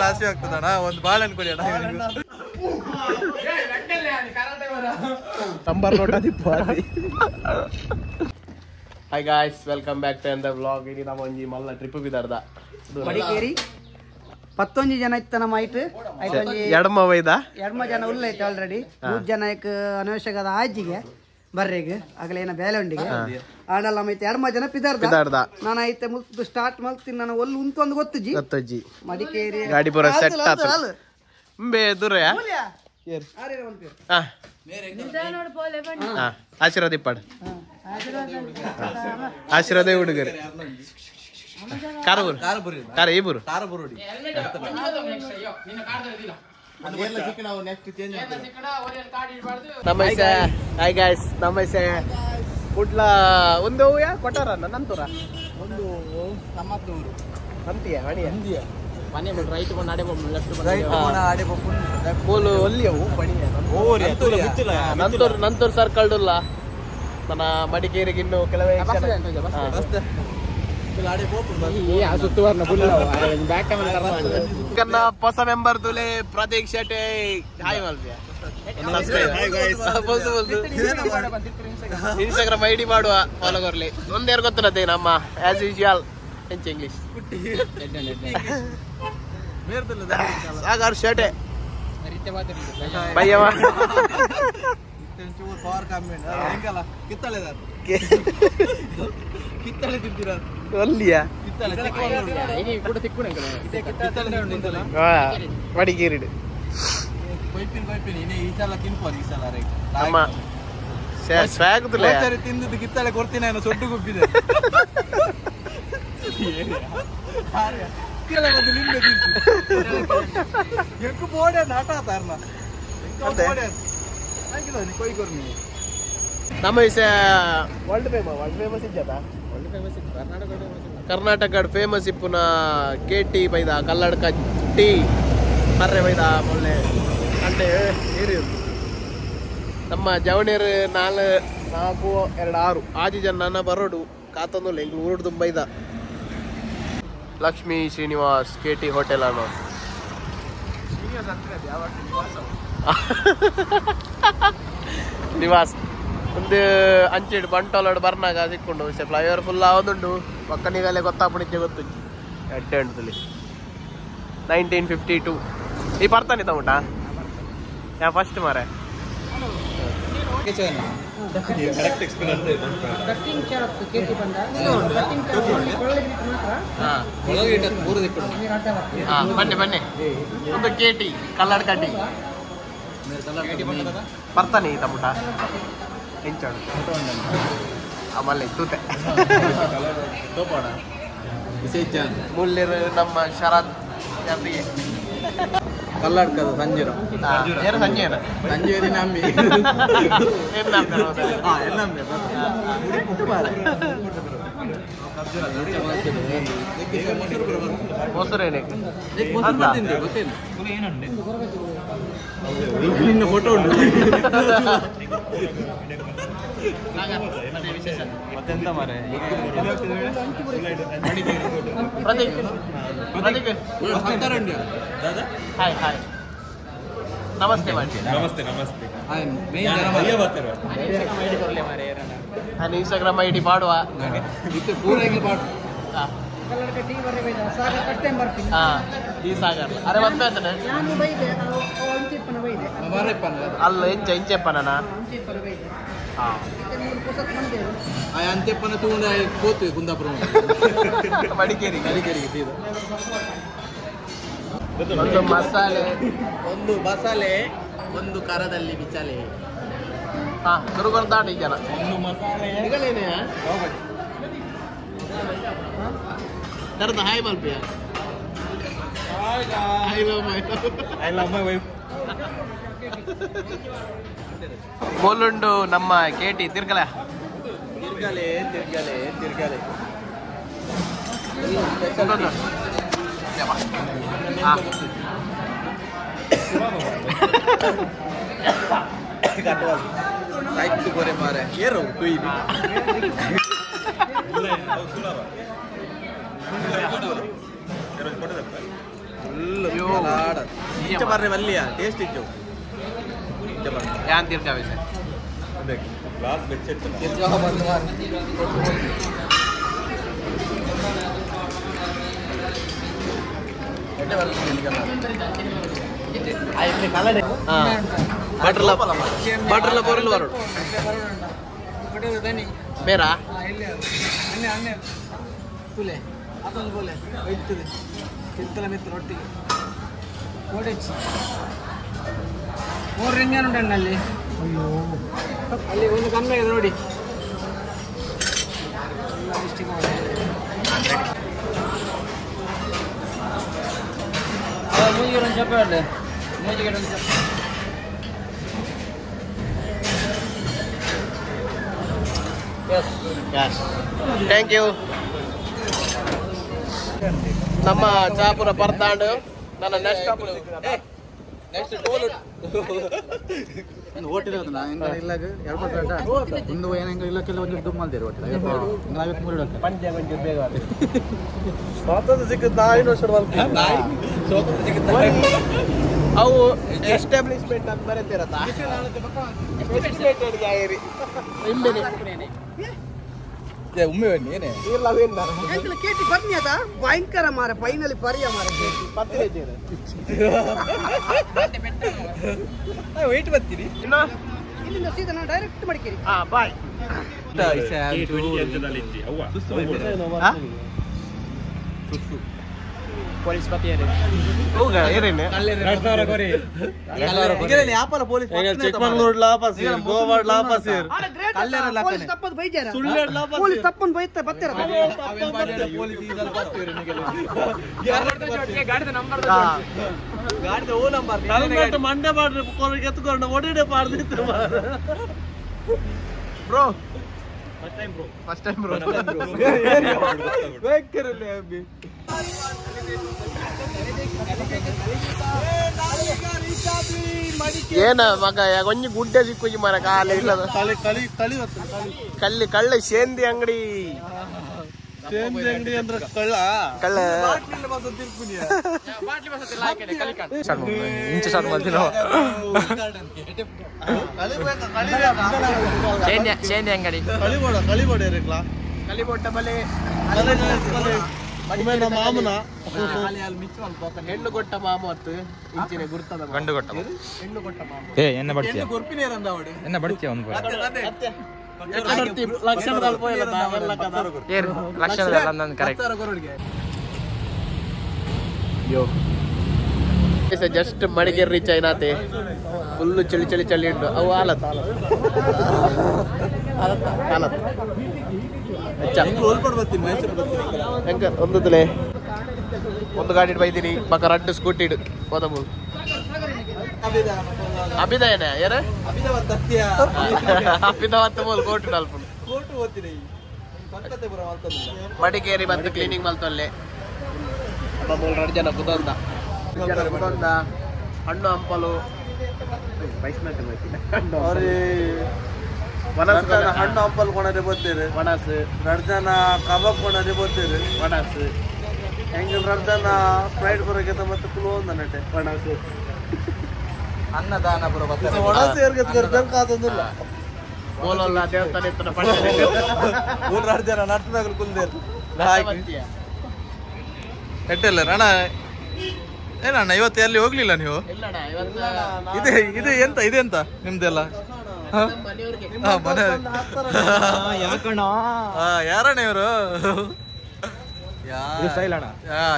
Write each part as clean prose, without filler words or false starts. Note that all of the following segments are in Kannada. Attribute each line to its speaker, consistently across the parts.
Speaker 1: ಹಸಿ ಆಗ್ತದಣ್ಣ. ಒಂದು ಬಾಳೆಹಣ್ಣು ಕೊಡಿ ಅಣ್ಣ.
Speaker 2: ನಂಬರ್ ಲೋಟ ದಿಪ್ಪ. Hi guys, welcome back to the vlog. ಇಲ್ಲಿ ನಮ್ಮ ಒಂಜಿ ಮಲ್ಲ ಟ್ರಿಪ್ ಬಿದ್ದಾರ್ದ
Speaker 3: ಮಡಿಕೇರಿ 11 ಜನ ಇತ್ತ ನಮ್ಮ ಐಟ್
Speaker 2: ಎಡಮ ವೈದ
Speaker 3: ಎಡ್ಮ ಜನ ಉಲ್ಲೈತೆ ಆಲ್ರೆಡಿ 3 ಜನ ಅನವಶ್ಯಕದ ಆಜಿಗೆ ಬರ್ರೆಗ್ ಆಗಲೇನ ಬೇಲೆ ಉಂಡಿಗೆ ಆಡಲ್ಲ ನಮ್ಮ ಐತೆ ಎಡ್ಮ ಜನ ಪಿದಾರ್ದ ನಾನು ಐತೆ ಮುಲ್ತು ಸ್ಟಾರ್ಟ್ ಮಲ್ತೀನಿ. ನಾನು ಒಲ್ಲು ಉಂತೊಂದು ಗೊತ್ತುಜಿ ಮಡಿಕೇರಿ
Speaker 2: ಗಾಡಿ ಪೂರ ಸೆಟ್ ಆತ ಬೇ ದೂರ ಆಶೀರ್ವಾದ ಇಪ್ಪಾಡು. ಆಶೀರ್ವಾದ ಹುಡುಗರು ಕಾರ ಇಬ್ಬರು ನಮ್ಮೈಸೆ. ಹಾಯ್ ಗಾಯ್ಸ್, ನಮ್ಮೈಸೆ ಕುಡ್ಲ ಒಂದು ಕೊಟ್ಟಾರ ನಂತೂರ ಒಂದು ಅಂತೀಯ ಮಣಿಯ ಮನೆ ರೈಟ್ ಪೋಲು ಒಲ್ಲಿಯವು ನಂತೂರ್ ಸರ್ಕಲ್ ನನ್ನ ಮಡಿಕೇರಿಗೆ ಇನ್ನು ಕೆಲವೇ ಹೊಸ ಮೆಂಬರ್ ತುಲೆ ಪ್ರತೀಕ್ ಶೆಟ್ಟಿ. ಹಾಯ್ ಮಲ್ಪೆ ಇನ್ಸ್ಟಾಗ್ರಾಮ್ ಐಡಿ ಮಾಡುವ ಫಾಲೋವರ್ಲಿ ಒಂದೇರು ಗೊತ್ತಿರತ್ತೆ ನಮ್ಮ ಆಸ್ ಯೂಶುವಲ್ ಎಂಚ ಇಂಗ್ಲಿಷ್ ಸಾಗಾರ್ ಶೆಟ್ಟೆ ಭಯ್ಯವ ಮಡಿಕೇರಿ
Speaker 1: ತಿಂದು ಕಿತ್ತಳೆ ಕೊಡ್ತೀನಿ ನಾನು ಸೊಟ್ಟು ಗುಬ್ಬಿದೆ.
Speaker 2: ನಮ್ಮ ವರ್ಲ್ಡ್ ಫೇಮಸ್ ಇದ್ದದ ಕರ್ನಾಟಕ ಫೇಮಸ್ ಇಪ್ಪುನ KT ಬೈದ ಕಲ್ಲಡ್ಕ ಟೀ ಮರ್ರೆ ಬೈದ ಒಳ್ಳೆ ಅಂದ್ರೆ ಏರಿ ನಮ್ಮ ಜವಣಿಯರು 4-2-6 ಆಜಿ ಜನ ನನ್ನ ಬರೋಡು ಕಾತಂದು ಹೆಂಗ್ ಊರು ತುಂಬೈದ ಲಕ್ಷ್ಮೀ ಶ್ರೀನಿವಾಸ್ KT ಹೋಟೆಲ್ ಅನ್ನೋ ನಿವಾಸ್ ಒಂದು ಅಂಚಿಡ್ ಬಂಟೋಲೋಡು ಬರ್ನಾಗ ಸಿಕ್ಕೊಂಡು ಫ್ಲೈಓವರ್ ಫುಲ್ ಆವದುಂಡು ಒಕ್ಕನಿಗಲ್ಲೇ ಗೊತ್ತಾಪಡಿದ್ದೆ ಗೊತ್ತು ಎಡ್ಡೆ ಉಂಟಲ್ಲಿ 1952 ಈ ಬರ್ತಾನೆ ತಗೊಂಡ ಯಾ ಫಸ್ಟ್ ಮಾರೆ ಬನ್ನಿ ಬನ್ನಿ ಒಂದು KT ಕಲ್ಲಡ್ಕ ಟೀ ಬರ್ತಾನೆ ತಮ್ಮಟ ಹೆಂಚಾಡು ಆಮೇಲೆ ತೂತೆ ಮುಳ್ಳೇರು ನಮ್ಮ ಶರತ್ ಜಾತಿಗೆ
Speaker 1: ಕಲ್ಲಡ್ಕದ ಸಂಜೀರ
Speaker 2: ಸಂಜೆ ನಂಬಿ ಮೊಸರೇನೆ
Speaker 1: ನಿನ್ನ ಫೋಟೋ ಉಂಟು ಮತ್ತೆಂತ ಮಾರೆ
Speaker 2: ಹಾಯ್ ಹಾಯ್ ನಮಸ್ತೆ
Speaker 1: ನಮಸ್ತೆ ನಮಸ್ತೆ
Speaker 2: ನಾನು ಇನ್ಸ್ಟಾಗ್ರಾಮ್ ಐಡಿ ಮಾಡುವ ಈ ಸಾಗರ್ ಅರೆ ಮತ್ತೆ ಅಲ್ಲ ಎಂಚೆಪ್ಪನ
Speaker 1: ಅಂತೆಪ್ಪನ ತಗೊಂಡ ಹೋಗ್ತೀವಿ ಕುಂದಾಪುರ
Speaker 2: ಮಡಿಕೇರಿಗೆ ಒಂದು ಮಸಾಲೆ ಒಂದು ಕರದಲ್ಲಿ ಬಿಚಾಲೆ ಗುರುಗಳು ದಾಟಿ ಜನ
Speaker 1: ಒಂದು ಮಸಾಲೆ
Speaker 2: ಕರೆದ ಹಾಯ್ ಮಲ್ಪಿಯ
Speaker 1: ಐ ಲವ್ ಮೈ ವೈಫ್.
Speaker 2: ಬೋಲುಂಡು ನಮ್ಮ KT ತಿರ್ಗಲೆ
Speaker 1: ಸಾಹಿತ್ಯ ಗೋರೆ ಮಾರೆ ಏರು ಇಂಚ ಬರ್ರೆ ಮಲ್ಲಿಯ ಟೇಸ್ಟ್ ಇತ್ತು
Speaker 2: ಯಾನ್ ತಿರ್ಚಾವೆ ಸರ್
Speaker 1: ಗ್ಲಾಸ್ ಬೆಚ್ಚೆಟ್ಟು
Speaker 2: బటర్ల బొర్రెలు వరడు మేరా
Speaker 3: ಮೂರು ರಿಂಗೇನು ಉಂಟಣ್ಣ ಅಲ್ಲಿ ಅಲ್ಲಿ ಒಂದು ಕಮ್ಮಿ ಆಗಿದೆ ನೋಡಿ ಮೂಜಿಗೆ చెప్పండి ಮೂಜಿಗೆ
Speaker 2: ಥ್ಯಾಂಕ್ ಯು ನಮ್ಮ ಚಾಪುರ ಬರ್ತಾಂಡು ನನ್ನ ನೆಕ್ಸ್ಟ್ ಅವು ಎಸ್ಟಾಬ್ಲಿಷ್ಮೆಂಟ್ ಅಂತ ಬರೀತಿರತ್ತ
Speaker 3: ಭಯಂಕರ ಮಾರ ಫೈನಲಿ ಪರಿಯ ಮಾರ
Speaker 1: ವೆಯ್ಟ್ ಬರ್ತೀರಿ
Speaker 3: ಇಲ್ಲಿಂದ ಸೀದಾ ನಾವು ಡೈರೆಕ್ಟ್ ಮಡಿಕೇರಿ
Speaker 2: ಬಾಯ್ ಪೊಲೀಸ್ ಪತಿಯರು
Speaker 3: ಪೊಲೀಸ್ ತಪ್ಪನ್ ಬೈತ ಬತ್ತರ
Speaker 2: ಮಂಡೆ ಮಾಡ್ರಿ ಎತ್ಕೊಂಡು ಒಡಿಡೆ ಮಾಡ್ದಿತ್ತು ಬ್ರೋ ಫಸ್ಟ್ ಟೈಮ್ ಬ್ರೋ ಏನ ಮಗ ಒಂಜಿ ಗುಡ್ಡೆ ಸಿಕ್ಕುಜಿ ಮರ ಕಾಲ ಇಲ್ಲದ ಕಳ್ಳಿ ಕಳ್ಳ ಸೇಂದಿ ಅಂಗಡಿ
Speaker 1: ಅಂದ್ರೆ ಕಳ್ಳ
Speaker 2: ಕಳ್ಳ ಇಂಚ ಸ್ಟಾರ್ಟ್ ಮಾಡ್ತೀನಿ ಸೇಂದಿ ಅಂಗಡಿ ಕಲಿಬೋಟ ಬಲೆ
Speaker 1: ಮಾಮನ
Speaker 2: ಹೆಣ್ಣು ಕೊಟ್ಟ ಮಾಮ ಹೊತ್ತು ಇಂಚಿನ ಗುರ್ತದ
Speaker 1: ಗಂಡು ಕೊಟ್ಟ
Speaker 2: ಹೆಣ್ಣು ಕೊಟ್ಟ ಮಾಮ
Speaker 1: ಎನ್ನ ಬಡ್ತೀಯ ಎನ್ನ ಬಡ್ತೀಯ ಒಂದು
Speaker 2: ಜಸ್ಟ್ ಮಡಿಕೇರಿ ರೀಚ್ ಆಯ್ನಾತೆ ಫುಲ್ ಚಳಿ ಚಳಿ ಚಳಿ ಉಂಟು ಅವು ಆಲತ್ ಹೆಂಗ ಒಂದು ತಲೆ ಒಂದು ಗಾಡಿ ಬೈದಿನಿ ಪಕ್ಕ 2 ಸ್ಕೂಟಿ ಇಡು ಹೋದಮು ಅಭಿದಯನ ಯಾರ ಅಭಿದವತ್ತ ಮೂಲ ಕೋಟು ನಾಲ್ಕು ಮಡಿಕೇರಿ ಬಂದು ಕ್ಲೀನಿಂಗ್ ಮಲ್ತಲ್ಲೇ ಮೂಲ 2 ಜನ ಕುದೊಂದ ಹಣ್ಣು ಹಂಪಲು
Speaker 1: ಹಣ್ಣು ಹಂಪಲ್ ಕೊಣರೆ ಬರ್ತೀರಿ
Speaker 2: ವನಸ್
Speaker 1: 2 ಜನ ಕಬಾಬ್ ಕೊಣರೆ ಬರ್ತೀರಿ
Speaker 2: ವನಸ್
Speaker 1: ಹೆಂಗ 2 ಜನ ಸ್ಪ್ರೈಟ್ ಬರೋಕೆ ಮತ್ತೆ ಕುಲು ಒಂದ ನಟೆ
Speaker 2: ವನಸ್
Speaker 1: ಅನ್ನದಾನ ಬರೋ ಕಾದಂದಿಲ್ಲ
Speaker 2: ಬೋಲಲ್ಲ ದೇವಸ್ಥಾನ ಇತ್ತನ
Speaker 1: ಊರ್ 2 ಜನ ನಟ್ಟನಾಗಲು ಕುಲ್ದೇರು ಎಟ್ಟಲ್ಲ ಅಣ್ಣ ಏನಣ್ಣ ಇವತ್ತು ಎಲ್ಲಿ ಹೋಗ್ಲಿಲ್ಲ ನೀವು ಇದೆಂತ ನಿಮ್ದೆಲ್ಲ ಯಾರಣ್ಣ ಇವರು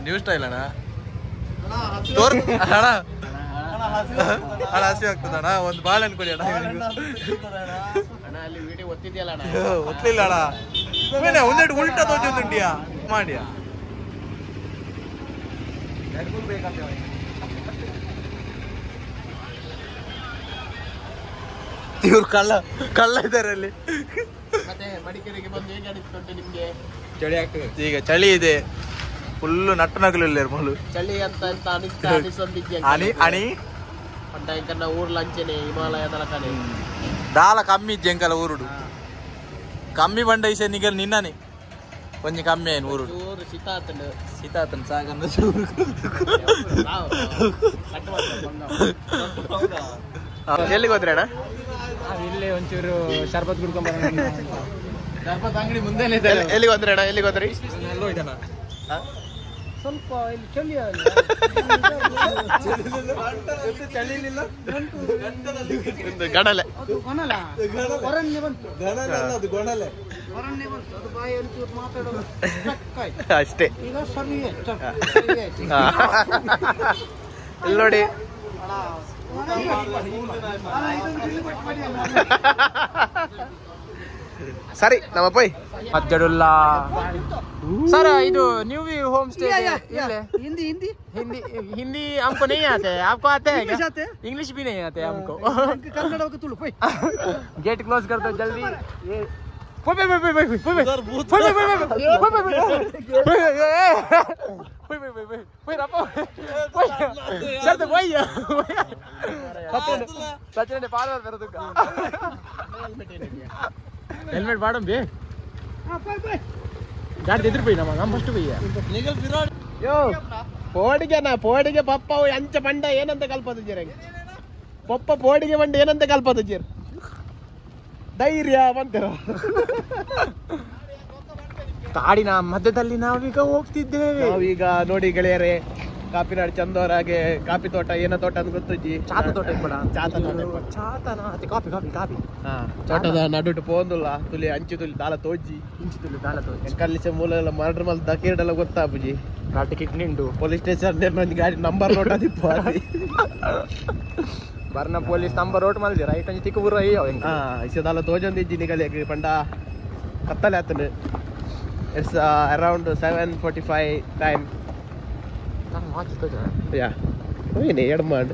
Speaker 1: ನ್ಯೂ ಸ್ಟೈಲ್ ಅಣ್ಣ ಅಣ್ಣ ಹಸಿ ಆಗ್ತದಣ್ಣ ಒಂದು ಬಾಳೆಹಣ್ಣು ಕೊಡಿ ಅಣ್ಣ ಒತ್ತಲಿಲ್ಲ ಅಣ್ಣ ಒಂದೆರಡು ಉಲ್ಟಾ ತೋಚುಂಡಿಯಾ ಮಾಡಿಯಾ ಇವ್ರು ಕಳ್ಳ ಇದ್ದಾರೆ ಅಲ್ಲಿ
Speaker 2: ಮಡಿಕೇರಿಗೆ ಬಂದು ಹೇಗೆ ಅನಿಸ್ತುಂಟು ನಿಮ್ಗೆ
Speaker 1: ಚಳಿ ಆಗ್ತದೆ ಈಗ ಚಳಿ ಇದೆ ಫುಲ್ಲು ನಟ್ಟನಗಲಿಲ್ಲ ಮೊದಲು
Speaker 2: ಚಳಿ ಅಂತ ಅನಿಸೊಂದಿದ್ಯ
Speaker 1: ಅಣಿ
Speaker 2: ಅಂಟ ಇಂಕನ್ನ ಊರ್ಲ ಅಂಚೆನೆ ಹಿಮಾಲಯದ ಲಕನೆ
Speaker 1: ದಾಲ ಕಮ್ಮಿ ಇಜ್ಜೆ ಎಂಕಲ ಊರುಡು ಕಮ್ಮಿ ಬಂಡ ಈಸೆ ನಿಗಲ್ ನಿನ್ನನೆ ಕೊಂಚ ಕಮ್ಮಿ ಏನು ಊರು
Speaker 2: ಚೂರು ಸೀತಾತನ
Speaker 1: ಸೀತಾತನ ಸಾಗಂದ ಚೂರು
Speaker 2: ಎಲ್ಲಿಗೆ ಹೋದ್ರಿ ಅಣ್ಣ?
Speaker 3: ಇಲ್ಲೇ ಒಂಚೂರು ಶರ್ಬತ್ ಕುಡ್ಕೊಂಡ್
Speaker 1: ಶರ್ಬತ್ ಅಂಗಡಿ ಮುಂದೆನೇ
Speaker 2: ಎಲ್ಲಿಗೆ ಹೋದ್ರಿ ಅಣ್ಣ? ಎಲ್ಲಿಗೆ ಹೋದ್ರಿ?
Speaker 3: ಸ್ವಲ್ಪ ಇಲ್ಲಿ ಚಳಿ
Speaker 2: ಗಡಲೆ
Speaker 3: ಗೊಣಲ ಹೊರನ್ನೇ ಬಂತು ಹೊರನ್ನೇ ಬಂತು ಅದು ಬಾಯಿ ಒಂಚೂರು ಮಾತಾಡೋದು
Speaker 2: ಅಷ್ಟೇ.
Speaker 3: ಈಗ ಸರಿ ಆಯ್ತು
Speaker 2: ಇಲ್ಲಿ ನೋಡಿ ಸರಿ ನಮ್ಮಪ್ಪ
Speaker 1: ಮದ್ದಡುಲ್ಲ सर ಇದು new view home stay
Speaker 3: Hindi Hindi
Speaker 1: Hindi Hindi हमको नहीं आते है आपको आते हैं क्या? इंग्लिश भी नहीं आते हमको
Speaker 3: कन्नड़ के तुलु पोई
Speaker 1: गेट क्लोज कर दो जल्दी ये हेलमेट वाड़म बे ಗಾಡಿ ಎದುರು ನಮ್ಮ ಫಸ್ಟ್
Speaker 2: ಯೋ ಪೋಡಿಗೆ ಪಪ್ಪ ಅಂಚ ಬಂಡ ಏನಂತ ಕಲ್ಪದಿದ್ದೀರ ಪಪ್ಪ ಪೋಡಿಗೆ ಬಂಡ ಏನಂತ ಕಲ್ಪದಿದ್ದೀರ ಧೈರ್ಯ ಬಂತರ
Speaker 1: ಕಾಡಿನ ಮಧ್ಯದಲ್ಲಿ ನಾವೀಗ ಹೋಗ್ತಿದ್ದೇವೆ.
Speaker 2: ನಾವೀಗ ನೋಡಿ ಗೆಳೆಯರೇ ಕಾಪಿನಾಡು ಚಂದವರಾಗೆ ಕಾಪಿ ತೋಟ ಏನ ತೋಟ ಅಂತ ಗೊತ್ತಜ್ಜಿ?
Speaker 1: ಚಾತ ತೋಟ ಕಾಪಿ ಕಾಪಿ ಕಾಪಿ
Speaker 2: ತೋಟದ ನಡುಟು ಪೋಂದುಲ್ಲ ತುಲಿ ಅಂಚು ತುಲಿ ದಾಲ ತೋಜಿ ಕಲ್ಲಿಸ ಮೂಲ ಮರ್ಡರ್ ಮಲ್ ದಕೀರ್ಡೆಲ್ಲ ಗೊತ್ತಾಪುಜಿ
Speaker 1: ಗಾಡಿ ಕಿಡ್ನಿ ಉಂಟು
Speaker 2: ಪೊಲೀಸ್ ಸ್ಟೇಷನ್ ಗಾಡಿ ನಂಬರ್ ನೋಟ್ ಅದಿಪ್ಪ
Speaker 1: ಬರ್ನ ಪೊಲೀಸ್ ನಂಬರ್ ರೋಡ್ ಮಲ್ದಿ ರೈಟ್ ಅಂಚಿ ತಿಕ್ಕು ಬುರ
Speaker 2: ಇಸದಾಲ ತೋಜೊಂದಿಜ್ಜಿ ನಿಗಲಿಗೆ ಪಂಡ ಕತ್ತಲೆ ಆತನು. It's around 7:45 time. ಏನೇ ಎಡ್ಮಾಡ್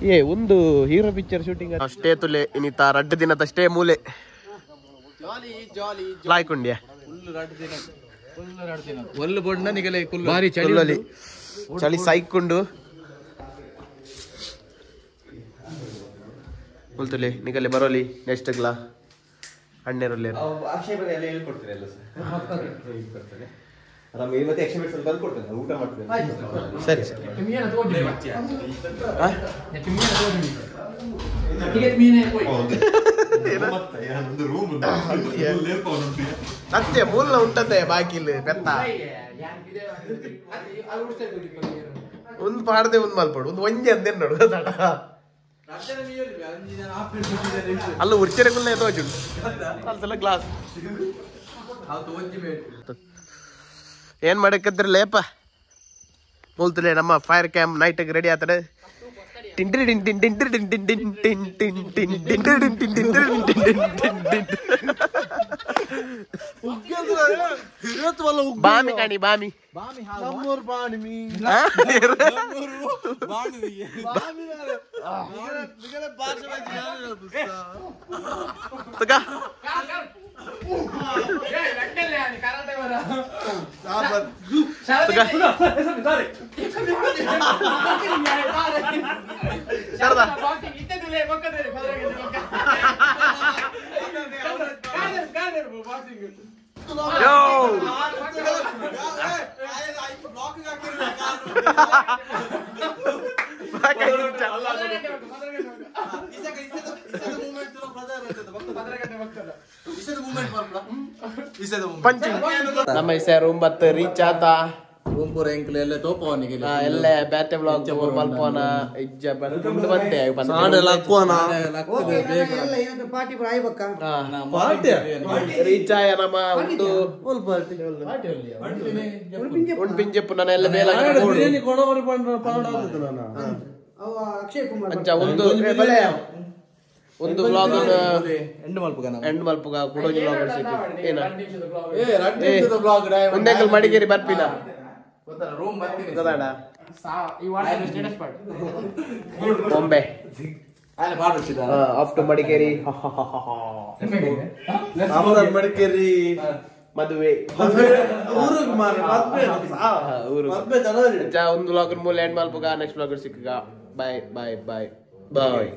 Speaker 2: ಏ ಒಂದು ಹೀರೋ ಪಿಕ್ಚರ್ ಶೂಟಿಂಗ್ ಅಷ್ಟೇ ತುಲೆ ಇನ್ನಿತ ರಡ್ಡು ದಿನದ ಅಷ್ಟೇ ಮೂಲೆ ಲಾಯ್ಕೊಂಡ್ಯ
Speaker 1: ಒಲ್ಲು ಬಣ್ಣ ನಿಗಲೆ
Speaker 2: ಭಾರಿ ಚಳಿ ಚಳಿ ಸಾಯ್ಕೊಂಡು ಮುಲ್ತುಲೆ ನಿಗಲೆ ಬರೋಲಿ ನೆಕ್ಸ್ಟ್ ಗ್ಲಾ ಅಣ್ಣೆರಲ್ಲೇ ಸರಿ ಸರಿ ಸತ್ಯ ಮೂಲ ಉಂಟಂತೆ ಬಾಕಿಲ್ ಬೆತ್ತ ಒಂದು ಪಾಡದೆ ಒಂದು ಮಲ್ಪಡು ಒಂದು ಒಂಜಿ ಅಂದೇನು ನೋಡು ಅಲ್ಲ ಉರ್ಚೆರೆಗುಲ್ಲ ತೋಜುಂಡು ಅಲ್ಸಲ ಗ್ಲಾಸ್ ಏನ್ ಮಾಡಕ್ಕಿದ್ರಿ ಲೇಪ ಮೂಲ್ತಲೆ ನಮ್ಮ ಫೈರ್ ಕ್ಯಾಂಪ್ ನೈಟ್ ರೆಡಿ ಆತಡೆ ಬಾಮಿ ಕಾಣಿ ಬಾಮಿ ನಮ್ಮ ಹೆಸರು 9 ರೀಚ್ ಆತ
Speaker 1: ರೂಮ್ ಪೂರ ಎಂಕ್ಲೆ ಎಲ್ಲ ತೋಪವನಿಗೆ
Speaker 2: ಎಲ್ಲ ಬ್ಯಾಟೆ ಬ್ಲಾಗ್ ಮಲ್ಪೋನ ಇಜ್ಜ ಬಂದು ಬಂದೆ
Speaker 3: ಪಾರ್ಟಿ ಆಯ್ಬಕ್ಕ
Speaker 2: ರೀಚ್ ಆಯ ನಮ್ಮ ಒಂದು ಪಿಂಜಪ್ಪು ನನ್ನ ಎಲ್ಲ ಮೇಲೆ
Speaker 3: ಅಕ್ಷಯ್ ಕುಮಾರ್
Speaker 2: ಅಂಚ ಒಂದು ಬ್ಲಾಗ್ ಎಂಡ್ ಮಲ್ಪುಗ ಕುಡೋಜಿ ಬ್ಲಾಗ್ ಒಂದೇಕಲ್ ಮಡಿಕೇರಿ ಬರ್ಪಿನ ಬಾಂಬೆ ಆಫ್ ಟು ಮಡಿಕೇರಿ ಮದುವೆ ಒಂದು ಬ್ಲಾಗ್ ಮೂಲ ಎಂಡ್ ಮಲ್ಪುಗ ನೆಕ್ಸ್ಟ್ ಬ್ಲಾಗ್ ಸಿಕ್ಕ ಬಾಯ್ ಬಾಯ್ ಬಾಯ್ ಬಾಯ್